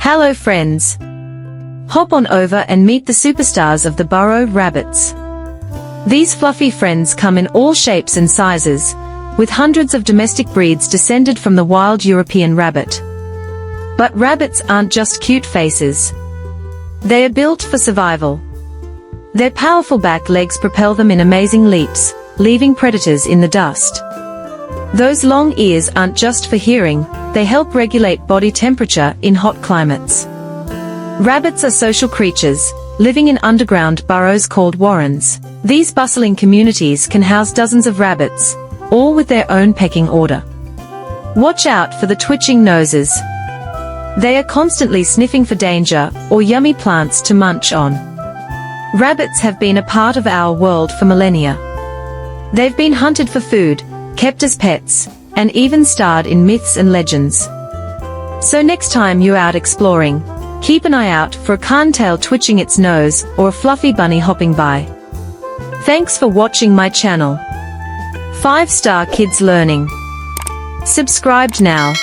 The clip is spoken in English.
Hello friends! Hop on over and meet the superstars of the burrow, rabbits. These fluffy friends come in all shapes and sizes, with hundreds of domestic breeds descended from the wild European rabbit. But rabbits aren't just cute faces. They are built for survival. Their powerful back legs propel them in amazing leaps, leaving predators in the dust. Those long ears aren't just for hearing, they help regulate body temperature in hot climates. Rabbits are social creatures, living in underground burrows called warrens. These bustling communities can house dozens of rabbits, all with their own pecking order. Watch out for the twitching noses. They are constantly sniffing for danger or yummy plants to munch on. Rabbits have been a part of our world for millennia. They've been hunted for food, kept as pets, and even starred in myths and legends. So next time you're out exploring, keep an eye out for a cairntail twitching its nose or a fluffy bunny hopping by. Thanks for watching my channel. 5-Star Kids Learning. Subscribed now.